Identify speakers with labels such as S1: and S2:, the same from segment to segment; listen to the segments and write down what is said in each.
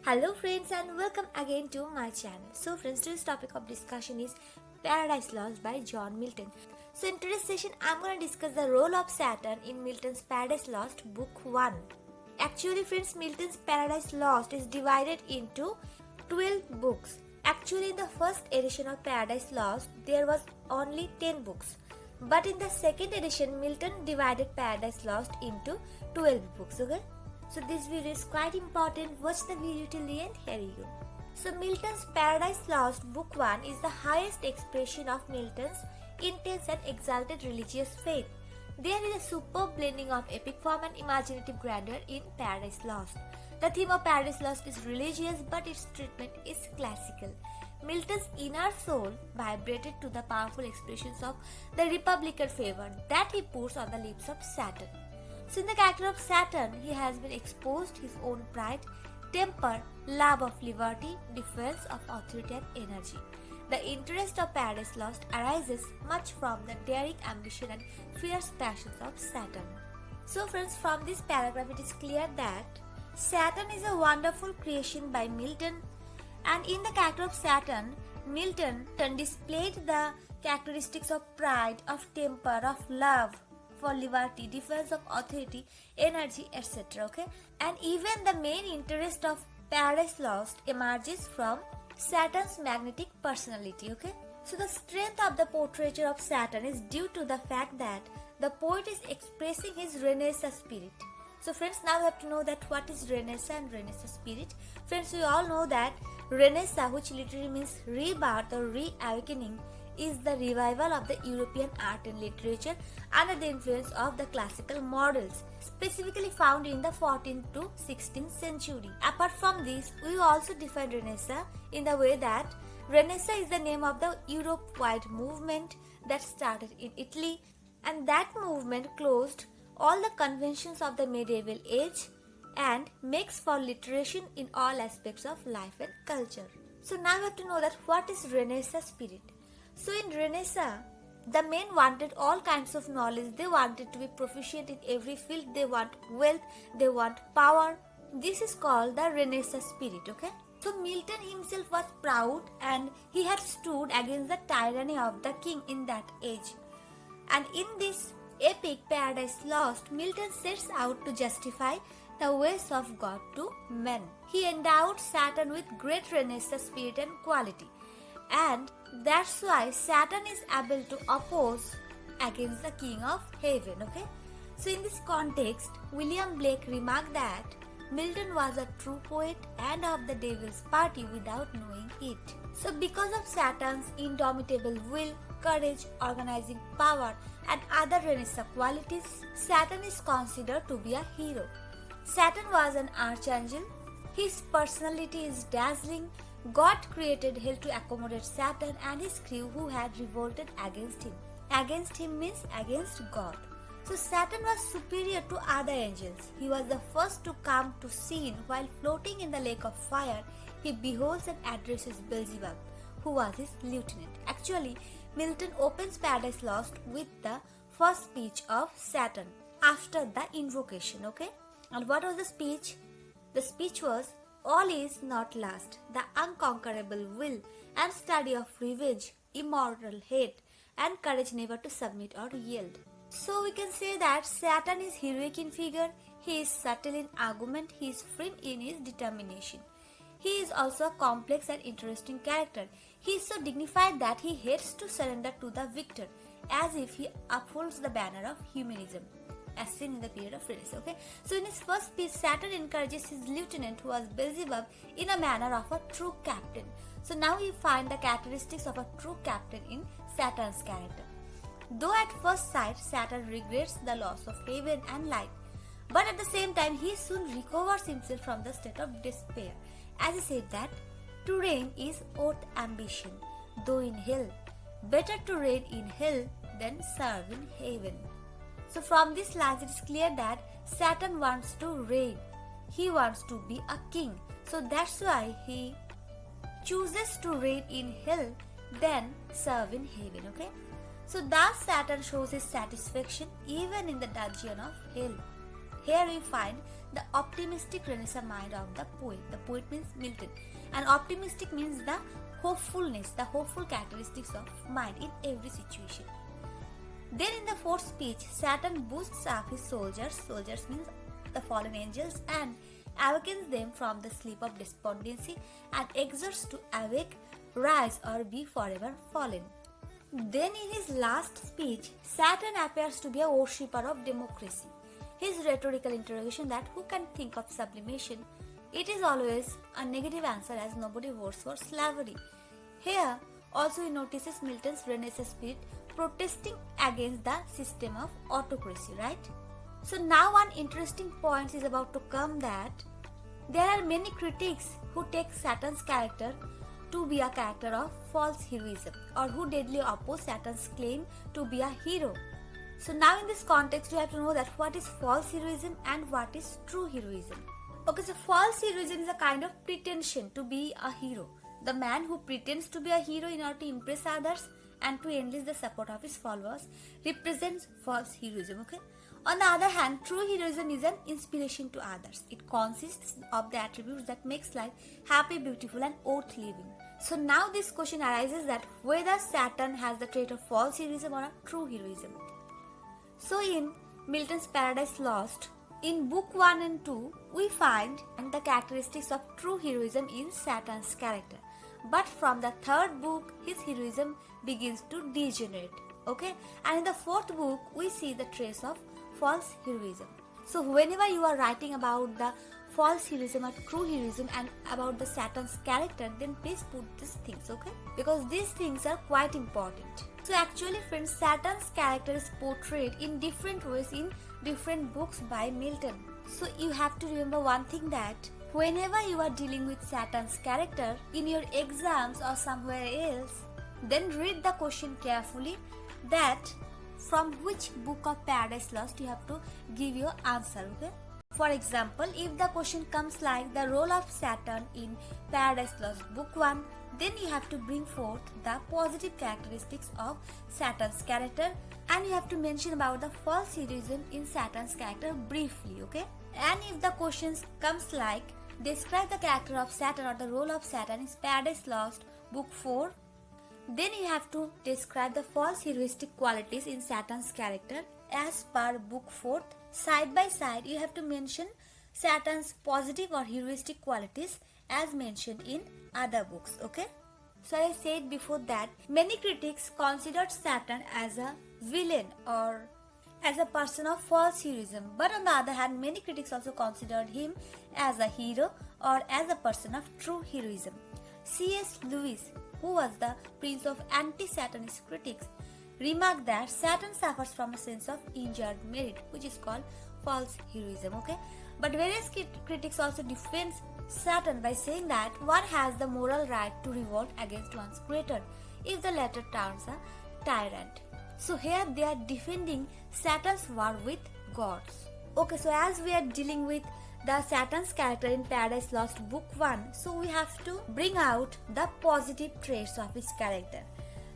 S1: Hello friends and welcome again to my channel. So friends, today's topic of discussion is Paradise Lost by John Milton. So in today's session, I'm going to discuss the role of Saturn in Milton's Paradise Lost Book 1. Actually friends, Milton's Paradise Lost is divided into 12 books. Actually in the first edition of Paradise Lost, there was only 10 books. But in the second edition, Milton divided Paradise Lost into 12 books, okay? So this video is quite important. Watch the video till the end. Here you go. So Milton's Paradise Lost Book 1 is the highest expression of Milton's intense and exalted religious faith. There is a superb blending of epic form and imaginative grandeur in Paradise Lost. The theme of Paradise Lost is religious, but its treatment is classical. Milton's inner soul vibrated to the powerful expressions of the republican favor that he pours on the lips of Saturn. So in the character of Saturn, he has been exposed his own pride, temper, love of liberty, defense of authority and energy. The interest of Paradise Lost arises much from the daring ambition and fierce passions of Saturn. So friends, from this paragraph it is clear that Saturn is a wonderful creation by Milton, and in the character of Saturn, Milton displayed the characteristics of pride, of temper, of love for liberty, defense of authority, energy, etc. Okay, and even the main interest of Paradise Lost emerges from Saturn's magnetic personality. Okay, so the strength of the portraiture of Saturn is due to the fact that the poet is expressing his Renaissance spirit. So friends, now we have to know that what is Renaissance and Renaissance spirit. Friends, we all know that Renaissance, which literally means rebirth or reawakening, is the revival of the European art and literature under the influence of the classical models, specifically found in the 14th to 16th century. Apart from this, we also define Renaissance in the way that Renaissance is the name of the Europe-wide movement that started in Italy, and that movement closed all the conventions of the medieval age and makes for literation in all aspects of life and culture. So now we have to know that what is Renaissance spirit. So in Renaissance, the men wanted all kinds of knowledge. They wanted to be proficient in every field. They want wealth. They want power. This is called the Renaissance spirit, okay? So Milton himself was proud and he had stood against the tyranny of the king in that age. And in this epic Paradise Lost, Milton sets out to justify the ways of God to men. He endowed Saturn with great Renaissance spirit and quality. And that's why Saturn is able to oppose against the King of Heaven, okay? So in this context, William Blake remarked that Milton was a true poet and of the devil's party without knowing it. So because of Saturn's indomitable will, courage, organizing power and other Renaissance qualities, Saturn is considered to be a hero. Saturn was an archangel. His personality is dazzling. God created hell to accommodate Saturn and his crew who had revolted against him. Against him means against God. So Saturn was superior to other angels. He was the first to come to scene while floating in the lake of fire. He beholds and addresses Beelzebub, who was his lieutenant. Actually, Milton opens Paradise Lost with the first speech of Saturn after the invocation, okay? And what was the speech? The speech was, "All is not lost, the unconquerable will and study of revenge, immortal hate, and courage never to submit or yield." So we can say that Saturn is heroic in figure, he is subtle in argument, he is firm in his determination. He is also a complex and interesting character. He is so dignified that he hates to surrender to the victor, as if he upholds the banner of humanism, as seen in the period of Renaissance. Okay, so in his first speech, Saturn encourages his lieutenant, who was Beelzebub, in a manner of a true captain. So now we find the characteristics of a true captain in Saturn's character. Though at first sight Saturn regrets the loss of heaven and light, but at the same time he soon recovers himself from the state of despair, as he said that to reign is oath ambition, though in hell. Better to reign in hell than serve in heaven. So from this lines it is clear that Saturn wants to reign. He wants to be a king. So that's why he chooses to reign in hell than serve in heaven, okay? So thus Saturn shows his satisfaction even in the dungeon of hell. Here we find the optimistic Renaissance mind of the poet. The poet means Milton. And optimistic means the hopefulness, the hopeful characteristics of mind in every situation. Then in the fourth speech, Saturn boosts up his soldiers. Soldiers means the fallen angels, and awakens them from the sleep of despondency and exhorts to awake, rise, or be forever fallen. Then in his last speech, Saturn appears to be a worshipper of democracy. His rhetorical interrogation that who can think of sublimation, it is always a negative answer as nobody votes for slavery. Here also he notices Milton's Renaissance spirit protesting against the system of autocracy, right? So now one interesting point is about to come, that there are many critics who take Saturn's character to be a character of false heroism, or who deadly oppose Saturn's claim to be a hero. So now in this context you have to know that what is false heroism and what is true heroism. Okay, so false heroism is a kind of pretension to be a hero. The man who pretends to be a hero in order to impress others and to enlist the support of his followers represents false heroism, okay? On the other hand, true heroism is an inspiration to others. It consists of the attributes that makes life happy, beautiful, and worth living. So now this question arises that whether Saturn has the trait of false heroism or a true heroism. So in Milton's Paradise Lost, in book 1 and 2, we find the characteristics of true heroism in Saturn's character. But from the third book, his heroism begins to degenerate. Okay? And in the fourth book, we see the trace of false heroism. So whenever you are writing about the false heroism or true heroism and about the Saturn's character, then please put these things, okay? Because these things are quite important. So actually friends, Saturn's character is portrayed in different ways in different books by Milton. So you have to remember one thing, that whenever you are dealing with Saturn's character in your exams or somewhere else, then read the question carefully, that from which book of Paradise Lost you have to give your answer, okay? For example, if the question comes like the role of Saturn in Paradise Lost book 1, then you have to bring forth the positive characteristics of Saturn's character, and you have to mention about the false heroism in Saturn's character briefly, okay? And if the questions comes like describe the character of Saturn or the role of Saturn in Paradise Lost book 4, then you have to describe the false heroistic qualities in Saturn's character as per book 4. Side by side, you have to mention Saturn's positive or heroistic qualities as mentioned in other books, okay? So I said before that many critics considered Saturn as a villain or as a person of false heroism, but on the other hand, many critics also considered him as a hero or as a person of true heroism. C.S. Lewis, who was the prince of anti-Saturnist critics, remarked that Saturn suffers from a sense of injured merit, which is called false heroism, okay? But various critics also defend Saturn by saying that one has the moral right to revolt against one's creator if the latter turns a tyrant. So here they are defending Saturn's war with gods. Okay, so as we are dealing with the Saturn's character in Paradise Lost book 1, so we have to bring out the positive traits of his character.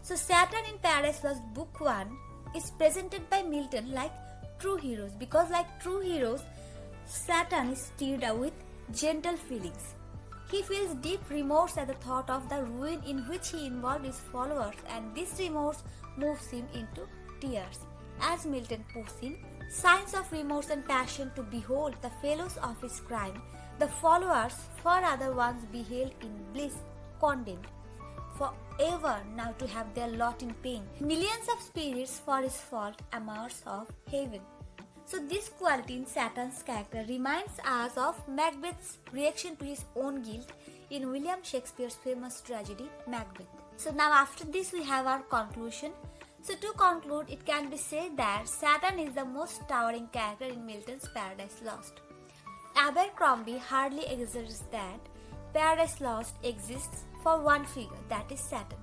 S1: So Saturn in Paradise Lost book 1 is presented by Milton like true heroes, because like true heroes, Saturn is stirred with gentle feelings. He feels deep remorse at the thought of the ruin in which he involved his followers, and this remorse moves him into tears. As Milton puts in signs of remorse and passion to behold the fellows of his crime, the followers for other ones beheld in bliss, condemned forever now to have their lot in pain. Millions of spirits for his fault amours of heaven. So this quality in Saturn's character reminds us of Macbeth's reaction to his own guilt in William Shakespeare's famous tragedy Macbeth. So now after this we have our conclusion. So to conclude, it can be said that Saturn is the most towering character in Milton's Paradise Lost. Abercrombie hardly exaggerates that Paradise Lost exists for one figure, that is Saturn,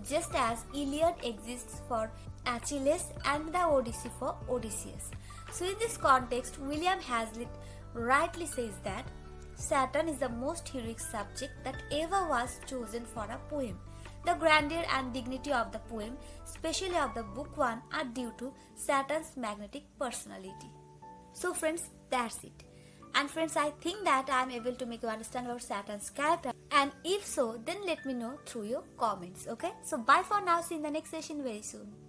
S1: just as Iliad exists for Achilles and the Odyssey for Odysseus. So in this context, William Hazlitt rightly says that Saturn is the most heroic subject that ever was chosen for a poem. The grandeur and dignity of the poem, especially of the book 1, are due to Saturn's magnetic personality. So friends, That's it. And friends, I think that I am able to make you understand about Saturn's character. And if so, then let me know through your comments. Okay? So bye for now. See you in the next session very soon.